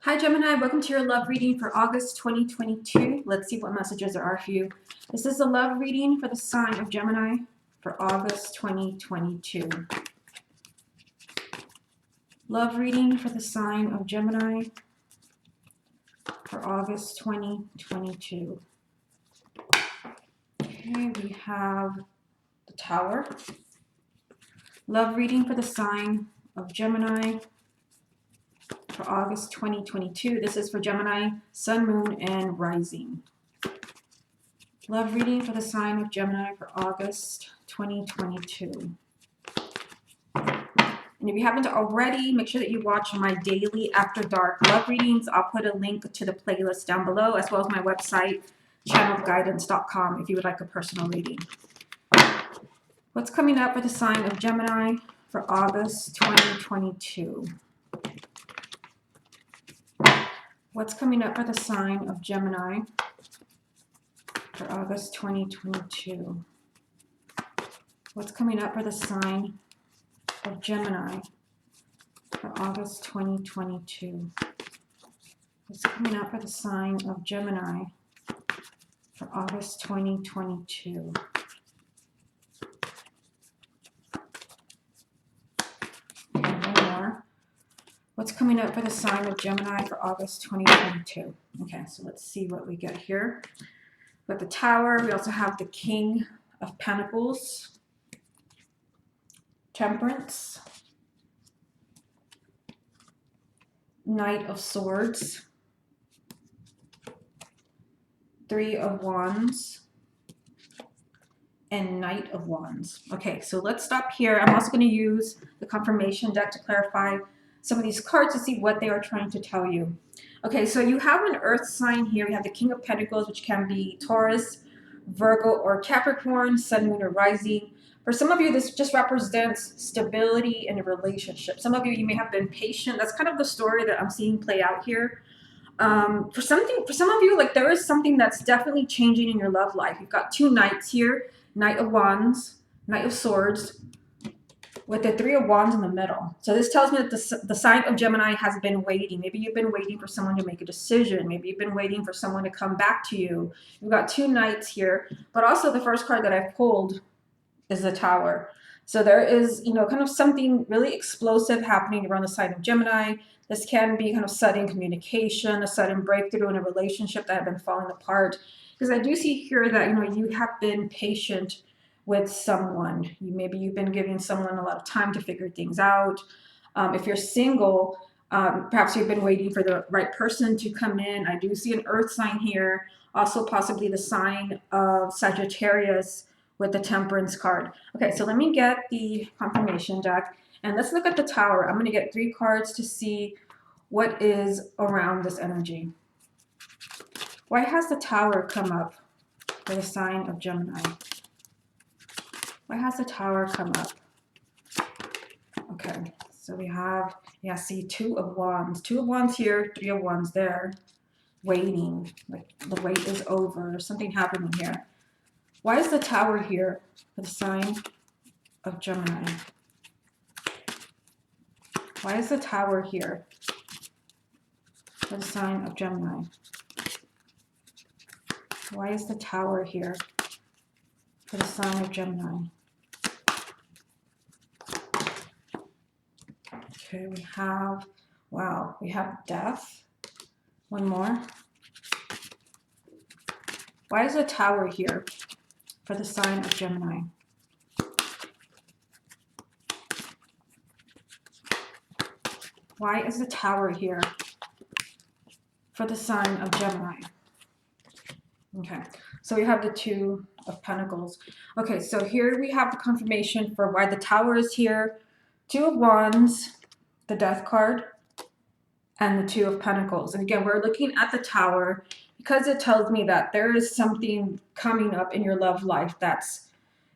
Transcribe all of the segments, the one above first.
Hi Gemini, welcome to your love reading for August 2022. Let's see what messages there are for you. This is a love reading for the sign of Gemini for August 2022. Love reading for the sign of Gemini for August 2022. Okay, we have the Tower. Love reading for the sign of Gemini for August 2022. This is for Gemini, Sun, Moon, and Rising. Love reading for the sign of Gemini for August 2022. And if you haven't already, make sure that you watch my daily After Dark love readings. I'll put a link to the playlist down below, as well as my website, channelguidance.com, if you would like a personal reading. What's coming up for the sign of Gemini for August 2022? What's coming up for the sign of Gemini for August 2022? What's coming up for the sign of Gemini for August 2022? What's coming up for the sign of Gemini for August 2022? And one more. What's coming up for the sign of Gemini for August 2022? Okay, so let's see what we get here. With the Tower, we also have the King of Pentacles, Temperance, Knight of Swords, Three of Wands, and Knight of Wands. Okay, so let's stop here. I'm also going to use the confirmation deck to clarify some of these cards to see what they are trying to tell you. Okay, so you have an earth sign here. You have the King of Pentacles, which can be Taurus, Virgo, or Capricorn, Sun, Moon, or Rising. For some of you, this just represents stability in a relationship. Some of you may have been patient. That's kind of the story that I'm seeing play out here. For some of you, like, there is something that's definitely changing in your love life. You've got two knights here, Knight of Wands, Knight of Swords, with the Three of Wands in the middle. So this tells me that the sign of Gemini has been waiting. Maybe you've been waiting for someone to make a decision. Maybe you've been waiting for someone to come back to you. You've got two knights here, but also the first card that I pulled is the Tower. So there is, kind of something really explosive happening around the sign of Gemini. This can be kind of sudden communication, a sudden breakthrough in a relationship that had been falling apart. Because I do see here that, you have been patient with someone. Maybe you've been giving someone a lot of time to figure things out. If you're single, perhaps you've been waiting for the right person to come in. I do see an earth sign here, also possibly the sign of Sagittarius with the Temperance card. Okay, so let me get the confirmation deck and let's look at the Tower. I'm going to get 3 cards to see what is around this energy. Why has the Tower come up for the sign of Gemini? Why has the Tower come up? Okay, so we have, see, Two of Wands. Two of Wands here, Three of Wands there. Waiting, like the wait is over, something happening here. Why is the Tower here for the sign of Gemini? Why is the Tower here for the sign of Gemini? Why is the Tower here for the sign of Gemini? Okay, we have, wow, we have Death. One more. Why is the Tower here for the sign of Gemini? Why is the Tower here for the sign of Gemini? Okay, so we have the Two of Pentacles. Okay, so here we have the confirmation for why the Tower is here. Two of Wands, the Death card, and the Two of Pentacles. And again, we're looking at the Tower because it tells me that there is something coming up in your love life that's,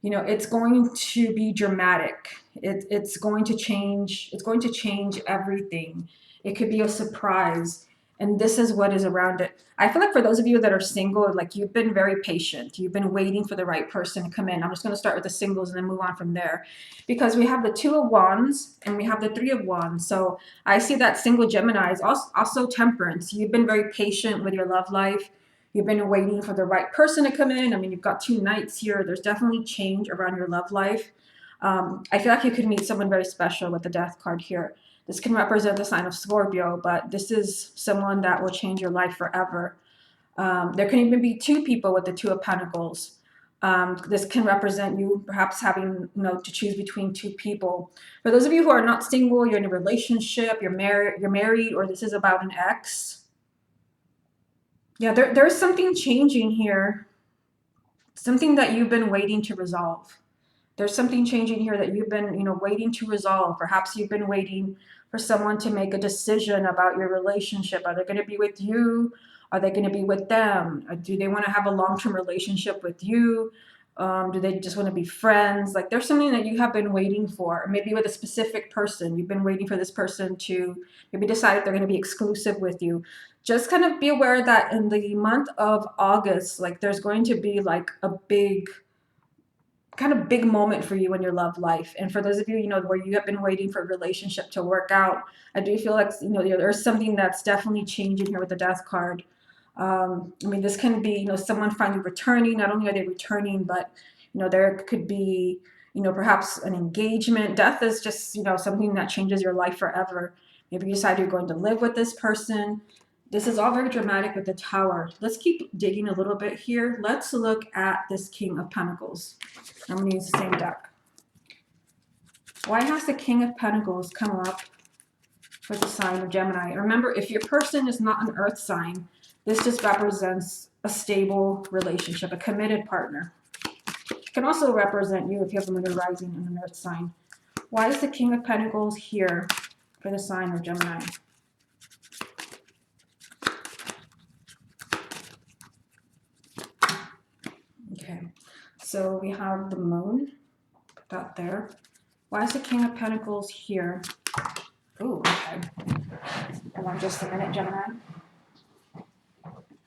it's going to be dramatic. It's going to change. It's going to change everything. It could be a surprise. And this is what is around it. I feel like for those of you that are single, like you've been very patient. You've been waiting for the right person to come in. I'm just going to start with the singles and then move on from there. Because we have the Two of Wands and we have the Three of Wands. So I see that single Gemini is also temperance. You've been very patient with your love life. You've been waiting for the right person to come in. I mean, you've got two knights here. There's definitely change around your love life. I feel like you could meet someone very special with the Death card here. This can represent the sign of Scorpio, but this is someone that will change your life forever. There can even be two people with the Two of Pentacles. This can represent you perhaps having to choose between two people. For those of you who are not single, you're in a relationship, you're married, or this is about an ex. Yeah, there's something changing here. Something that you've been waiting to resolve. There's something changing here that you've been, waiting to resolve. Perhaps you've been waiting for someone to make a decision about your relationship. Are they going to be with you? Are they going to be with them? Do they want to have a long-term relationship with you? Do they just want to be friends? Like there's something that you have been waiting for, maybe with a specific person. You've been waiting for this person to maybe decide if they're going to be exclusive with you. Just kind of be aware that in the month of August, like there's going to be like a big moment for you in your love life. And for those of you, where you have been waiting for a relationship to work out, I do feel like, there's something that's definitely changing here with the Death card. I mean, this can be, someone finally returning. Not only are they returning, but, there could be, perhaps an engagement. Death is just, something that changes your life forever. Maybe you decide you're going to live with this person. This is all very dramatic with the Tower. Let's keep digging a little bit here. Let's look at this King of Pentacles. I'm going to use the same deck. Why has the King of Pentacles come up with the sign of Gemini? Remember, if your person is not an earth sign, this just represents a stable relationship, a committed partner. It can also represent you if you have the moon rising in an earth sign. Why is the King of Pentacles here for the sign of Gemini? Okay, so we have the moon, put that there. Why is the King of Pentacles here? Oh, okay. Hold on just a minute, Gemini.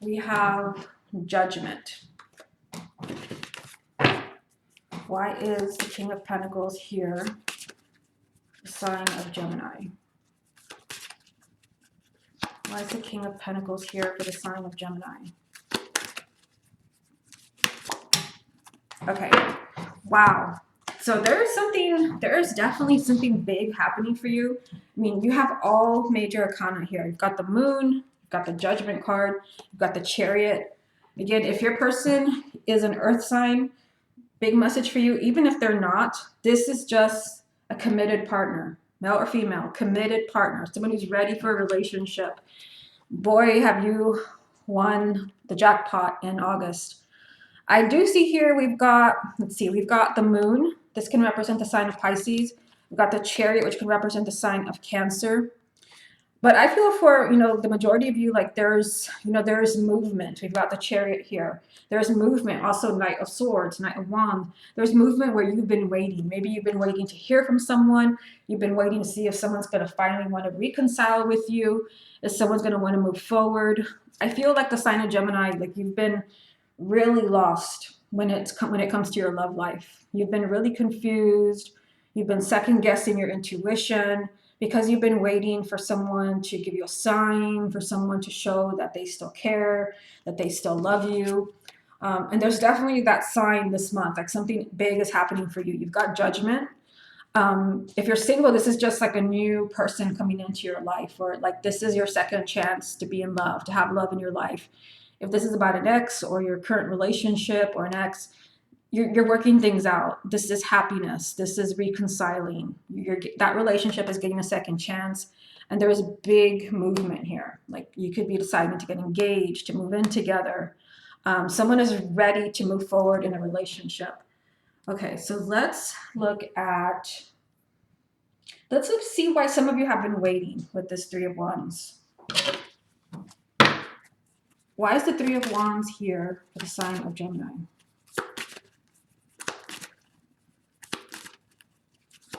We have Judgment. Why is the King of Pentacles here, the sign of Gemini? Why is the King of Pentacles here for the sign of Gemini? Okay, wow. So there is definitely something big happening for you. I mean, you have all major arcana here. You've got the moon, you've got the Judgment card, you've got the Chariot. Again, if your person is an earth sign, big message for you. Even if they're not, this is just a committed partner, male or female, committed partner, someone who's ready for a relationship. Boy, have you won the jackpot in August. I do see here we've got the moon. This can represent the sign of Pisces. We've got the Chariot, which can represent the sign of Cancer. But I feel for, the majority of you, like there's movement. We've got the Chariot here. There's movement. Also Knight of Swords, Knight of Wands. There's movement where you've been waiting. Maybe you've been waiting to hear from someone. You've been waiting to see if someone's going to finally want to reconcile with you, if someone's going to want to move forward. I feel like the sign of Gemini, like you've been really lost when it comes to your love life. You've been really confused. You've been second guessing your intuition because you've been waiting for someone to give you a sign, for someone to show that they still care, that they still love you. And there's definitely that sign this month, like something big is happening for you. You've got Judgment. If you're single, this is just like a new person coming into your life, or like this is your second chance to be in love, to have love in your life. If this is about an ex or your current relationship or an ex, you're working things out. This is happiness. This is reconciling. That relationship is getting a second chance. And there is big movement here. Like you could be deciding to get engaged, to move in together. Someone is ready to move forward in a relationship. Okay, so let's see why some of you have been waiting with this Three of Wands. Why is the Three of Wands here for the sign of Gemini?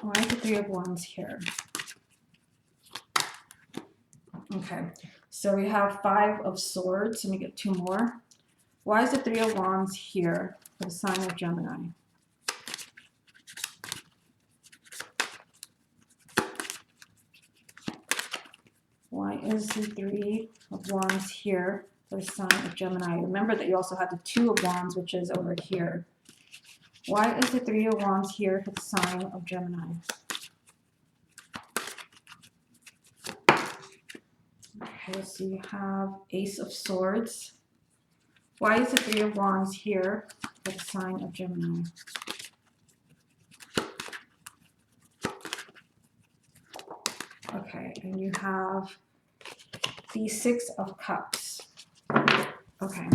Why is the Three of Wands here? Okay, So we have 5 of Swords. Let me get 2 more. Why is the 3 of Wands here for the sign of Gemini? Why is the 3 of Wands here for the sign of Gemini? Remember that you also have the 2 of Wands, which is over here. Why is the 3 of Wands here for the sign of Gemini? Okay, so you have Ace of Swords. Why is the 3 of Wands here for the sign of Gemini? Okay, and you have the 6 of Cups. Okay,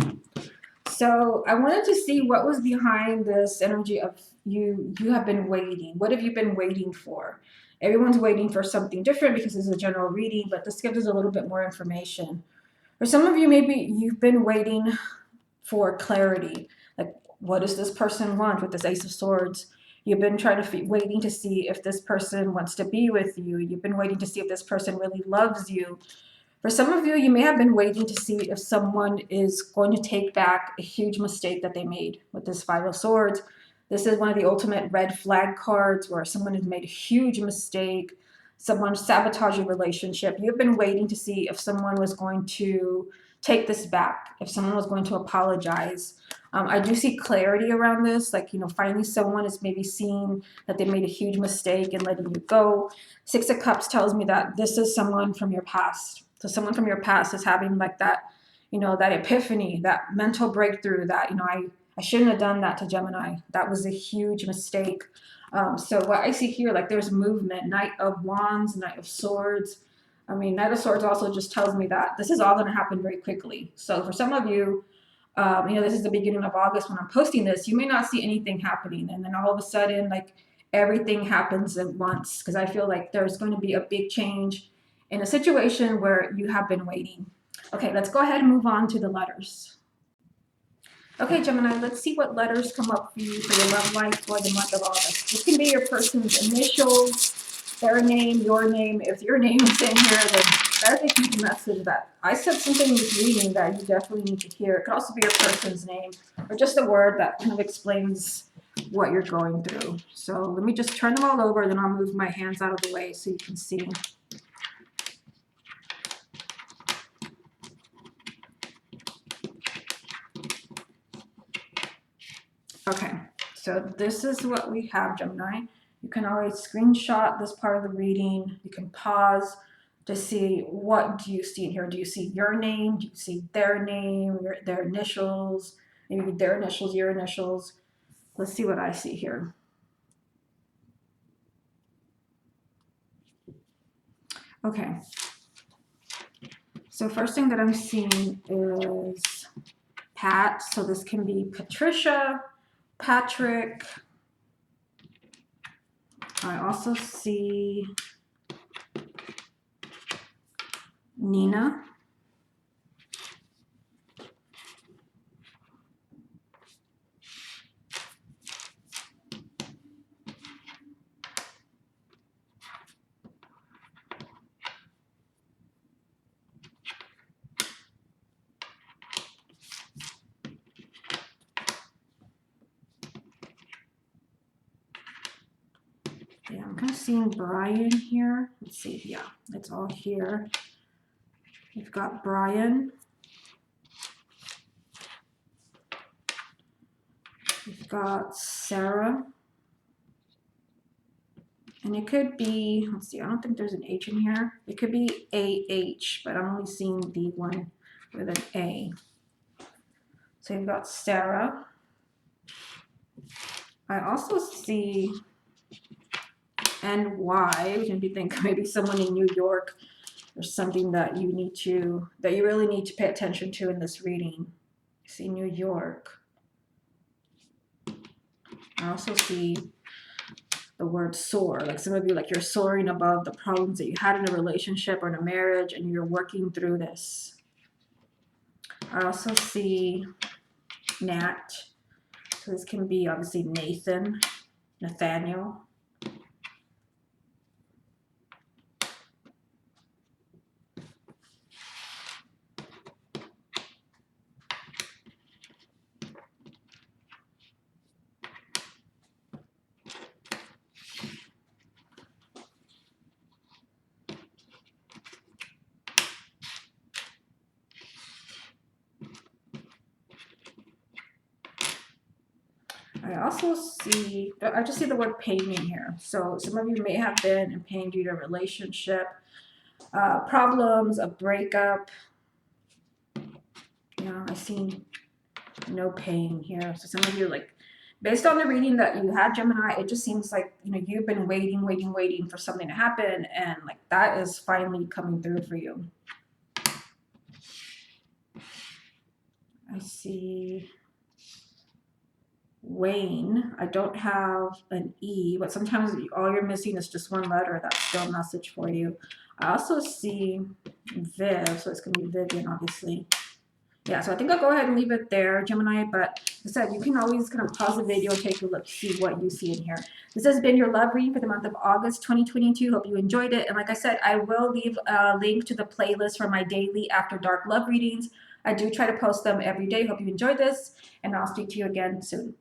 so I wanted to see what was behind this energy of you have been waiting. What have you been waiting for? Everyone's waiting for something different because it's a general reading, but this gives us a little bit more information. For some of you, maybe you've been waiting for clarity. Like, what does this person want with this Ace of Swords? You've been waiting to see if this person wants to be with you. You've been waiting to see if this person really loves you. For some of you, you may have been waiting to see if someone is going to take back a huge mistake that they made with this 5 of Swords. This is one of the ultimate red flag cards where someone has made a huge mistake. Someone sabotaged your relationship. You've been waiting to see if someone was going to take this back, if someone was going to apologize. I do see clarity around this, like, finally someone is maybe seeing that they made a huge mistake and letting you go. 6 of Cups tells me that this is someone from your past. So someone from your past is having like that, that epiphany, that mental breakthrough that, I shouldn't have done that to Gemini. That was a huge mistake. So what I see here, like there's movement, Knight of Wands, Knight of Swords. I mean, Knight of Swords also just tells me that this is all going to happen very quickly. So for some of you, this is the beginning of August when I'm posting this, you may not see anything happening. And then all of a sudden, like everything happens at once. Because I feel like there's going to be a big change in a situation where you have been waiting. Okay, let's go ahead and move on to the letters. Okay, Gemini, let's see what letters come up for you for your love life for the month of August. This can be your person's initials, their name, your name. If your name is in here, then that's a huge message that I said something in this reading that you definitely need to hear. It could also be your person's name or just a word that kind of explains what you're going through. So let me just turn them all over, then I'll move my hands out of the way so you can see. Okay, so this is what we have, Gemini. You can always screenshot this part of the reading. You can pause to see what do you see in here. Do you see your name? Do you see their name, their initials? Maybe their initials, your initials. Let's see what I see here. Okay. So first thing that I'm seeing is Pat. So this can be Patricia, Patrick. I also see Nina. Yeah, I'm kind of seeing Brian here. Let's see. Yeah, it's all here. You've got Brian. You've got Sarah. And it could be, let's see, I don't think there's an H in here. It could be AH, but I'm only seeing the one with an A. So you've got Sarah. I also see NY, which made me think maybe someone in New York or something that you really need to pay attention to in this reading. I see New York. I also see the word soar, like some of you, like you're soaring above the problems that you had in a relationship or in a marriage and you're working through this. I also see Nat. So this can be obviously Nathan, Nathaniel. also see, I just see the word pain in here. So some of you may have been in pain due to a relationship, problems, a breakup. Yeah, I see no pain here. So some of you, like, based on the reading that you had, Gemini, it just seems like, you know, you've been waiting for something to happen, and like that is finally coming through for you. I see Wayne. I don't have an E, but sometimes all you're missing is just one letter. That's still a message for you. I also see Viv, so it's going to be Vivian, obviously. Yeah, so I think I'll go ahead and leave it there, Gemini, but like I said, you can always kind of pause the video, take a look, see what you see in here. This has been your love reading for the month of August 2022. Hope you enjoyed it. And like I said, I will leave a link to the playlist for my daily After Dark love readings. I do try to post them every day. Hope you enjoyed this, and I'll speak to you again soon.